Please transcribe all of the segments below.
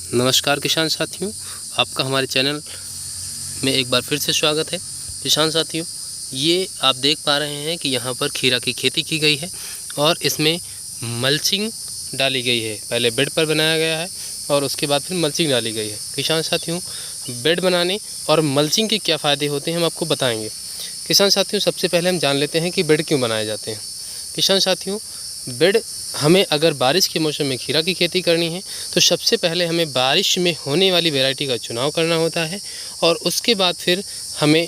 नमस्कार किसान साथियों, आपका हमारे चैनल में एक बार फिर से स्वागत है। किसान साथियों, ये आप देख पा रहे हैं कि यहाँ पर खीरा की खेती की गई है और इसमें मल्चिंग डाली गई है। पहले बेड पर बनाया गया है और उसके बाद फिर मल्चिंग डाली गई है। किसान साथियों, बेड बनाने और मल्चिंग के क्या फ़ायदे होते हैं हम आपको बताएंगे। किसान साथियों, सबसे पहले हम जान लेते हैं कि बेड क्यों बनाए जाते हैं। किसान साथियों, बेड हमें अगर बारिश के मौसम में खीरा की खेती करनी है तो सबसे पहले हमें बारिश में होने वाली वैरायटी का चुनाव करना होता है और उसके बाद फिर हमें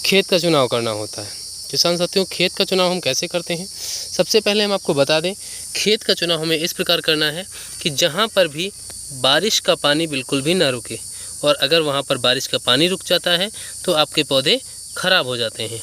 खेत का चुनाव करना होता है। किसान साथियों, खेत का चुनाव हम कैसे करते हैं? सबसे पहले हम आपको बता दें, खेत का चुनाव हमें इस प्रकार करना है कि जहाँ पर भी बारिश का पानी बिल्कुल भी ना रुके, और अगर वहाँ पर बारिश का पानी रुक जाता है तो आपके पौधे ख़राब हो जाते हैं।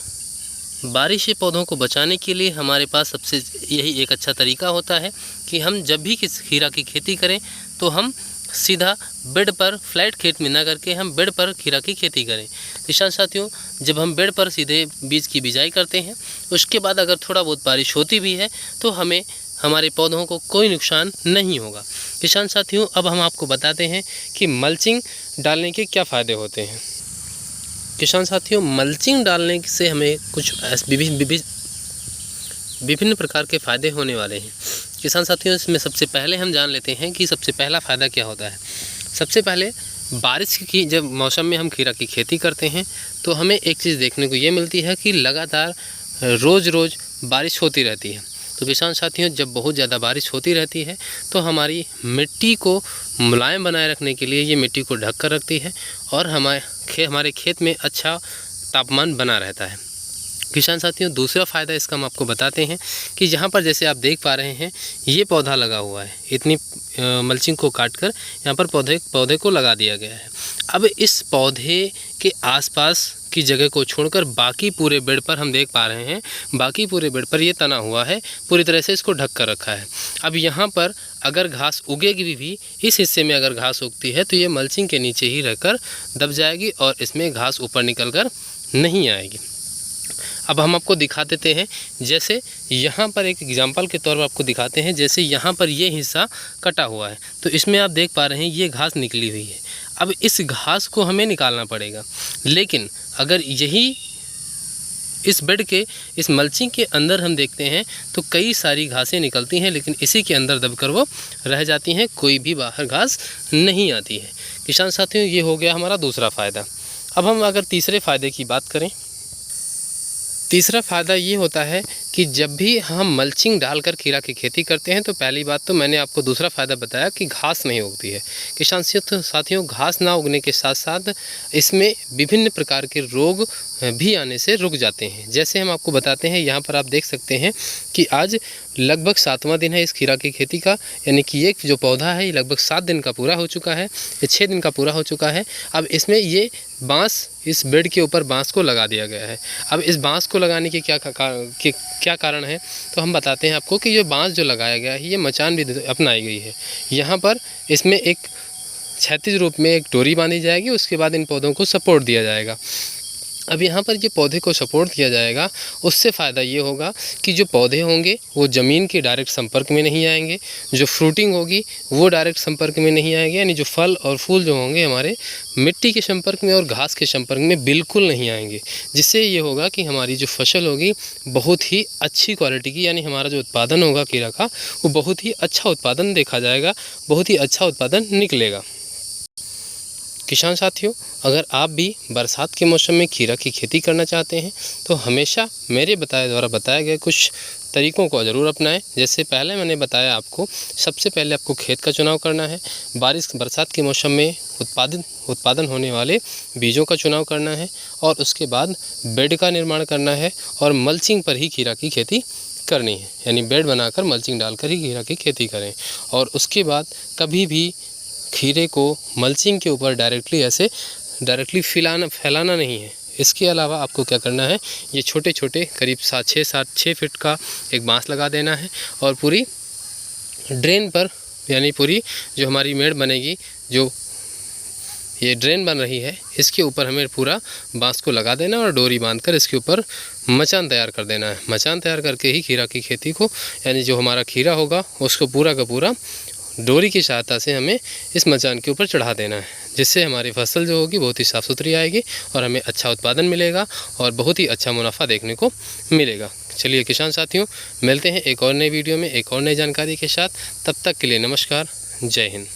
बारिश से पौधों को बचाने के लिए हमारे पास सबसे यही एक अच्छा तरीका होता है कि हम जब भी किसी खीरा की खेती करें तो हम सीधा बेड पर, फ्लैट खेत में ना करके हम बेड पर खीरा की खेती करें। किसान साथियों, जब हम बेड पर सीधे बीज की बिजाई करते हैं, उसके बाद अगर थोड़ा बहुत बारिश होती भी है तो हमें हमारे पौधों को कोई नुकसान नहीं होगा। किसान साथियों, अब हम आपको बताते हैं कि मल्चिंग डालने के क्या फ़ायदे होते हैं। किसान साथियों, मल्चिंग डालने से हमें कुछ विभिन्न प्रकार के फ़ायदे होने वाले हैं। किसान साथियों, इसमें सबसे पहले हम जान लेते हैं कि सबसे पहला फ़ायदा क्या होता है। सबसे पहले बारिश की जब मौसम में हम खीरा की खेती करते हैं तो हमें एक चीज़ देखने को ये मिलती है कि लगातार रोज़ रोज़ बारिश होती रहती है। तो किसान साथियों, जब बहुत ज़्यादा बारिश होती रहती है तो हमारी मिट्टी को मुलायम बनाए रखने के लिए ये मिट्टी को ढक कर रखती है और हमारे खेत में अच्छा तापमान बना रहता है। किसान साथियों, दूसरा फ़ायदा इसका हम आपको बताते हैं कि जहाँ पर जैसे आप देख पा रहे हैं ये पौधा लगा हुआ है, इतनी मल्चिंग को काटकर यहाँ पर पौधे को लगा दिया गया है। अब इस पौधे के आसपास की जगह को छोड़कर बाकी पूरे बेड पर हम देख पा रहे हैं, बाकी पूरे बेड पर ये तना हुआ है, पूरी तरह से इसको ढक कर रखा है। अब यहाँ पर अगर घास उगेगी भी, इस हिस्से में अगर घास उगती है तो ये मल्चिंग के नीचे ही रहकर दब जाएगी और इसमें घास ऊपर निकल कर नहीं आएगी। अब हम आपको दिखा देते हैं, जैसे यहाँ पर एक एग्जांपल के तौर पर आपको दिखाते हैं। जैसे यहाँ पर ये हिस्सा कटा हुआ है तो इसमें आप देख पा रहे हैं ये घास निकली हुई है। अब इस घास को हमें निकालना पड़ेगा, लेकिन अगर यही इस बेड के इस मल्चिंग के अंदर हम देखते हैं तो कई सारी घासें निकलती हैं, लेकिन इसी के अंदर दबकर वो रह जाती हैं, कोई भी बाहर घास नहीं आती है। किसान साथियों, ये हो गया हमारा दूसरा फ़ायदा। अब हम अगर तीसरे फ़ायदे की बात करें, तीसरा फ़ायदा ये होता है कि जब भी हम मल्चिंग डालकर खीरा की खेती करते हैं तो पहली बात तो मैंने आपको दूसरा फ़ायदा बताया कि घास नहीं उगती है। किसान साथियों, घास ना उगने के साथ साथ इसमें विभिन्न प्रकार के रोग भी आने से रुक जाते हैं। जैसे हम आपको बताते हैं, यहाँ पर आप देख सकते हैं कि आज लगभग 7वां दिन है इस खीरा की खेती का, यानी कि ये जो पौधा है ये लगभग 7 दिन का पूरा हो चुका है, ये 6 दिन का पूरा हो चुका है। अब इसमें ये बाँस, इस बेड के ऊपर बाँस को लगा दिया गया है। अब इस बाँस को लगाने के क्या कारण है तो हम बताते हैं आपको कि ये बाँस जो लगाया गया है ये मचान भी अपनाई गई है। यहाँ पर इसमें एक क्षैतिज रूप में एक डोरी बांधी जाएगी, उसके बाद इन पौधों को सपोर्ट दिया जाएगा। अब यहाँ पर ये पौधे को सपोर्ट दिया जाएगा, उससे फ़ायदा ये होगा कि जो पौधे होंगे वो ज़मीन के डायरेक्ट संपर्क में नहीं आएंगे, जो फ्रूटिंग होगी वो डायरेक्ट संपर्क में नहीं आएगी, यानी जो फल और फूल जो होंगे हमारे मिट्टी के संपर्क में और घास के संपर्क में बिल्कुल नहीं आएंगे। जिससे ये होगा कि हमारी जो फसल होगी बहुत ही अच्छी क्वालिटी की, यानी हमारा जो उत्पादन होगा खीरा का वो बहुत ही अच्छा उत्पादन देखा जाएगा, बहुत ही अच्छा उत्पादन निकलेगा। किसान साथियों, अगर आप भी बरसात के मौसम में खीरा की खेती करना चाहते हैं तो हमेशा मेरे द्वारा बताए गए कुछ तरीकों को ज़रूर अपनाएं। जैसे पहले मैंने बताया आपको, सबसे पहले आपको खेत का चुनाव करना है, बरसात के मौसम में उत्पादन होने वाले बीजों का चुनाव करना है और उसके बाद बेड का निर्माण करना है और मल्चिंग पर ही खीरा की खेती करनी है, यानी बेड बनाकर मल्चिंग डालकर ही खीरा की खेती करें। और उसके बाद कभी भी खीरे को मल्चिंग के ऊपर डायरेक्टली फैलाना नहीं है। इसके अलावा आपको क्या करना है, ये छोटे छोटे करीब 6 फीट का एक बांस लगा देना है और पूरी ड्रेन पर, यानी पूरी जो हमारी मेड़ बनेगी, जो ये ड्रेन बन रही है, इसके ऊपर हमें पूरा बांस को लगा देना और डोरी बांधकर इसके ऊपर मचान तैयार कर देना है। मचान तैयार करके ही खीरा की खेती को, यानी जो हमारा खीरा होगा उसको पूरा का पूरा डोरी की सहायता से हमें इस मचान के ऊपर चढ़ा देना है, जिससे हमारी फसल जो होगी बहुत ही साफ़ सुथरी आएगी और हमें अच्छा उत्पादन मिलेगा और बहुत ही अच्छा मुनाफा देखने को मिलेगा। चलिए किसान साथियों, मिलते हैं एक और नई वीडियो में एक और नई जानकारी के साथ। तब तक के लिए नमस्कार, जय हिंद।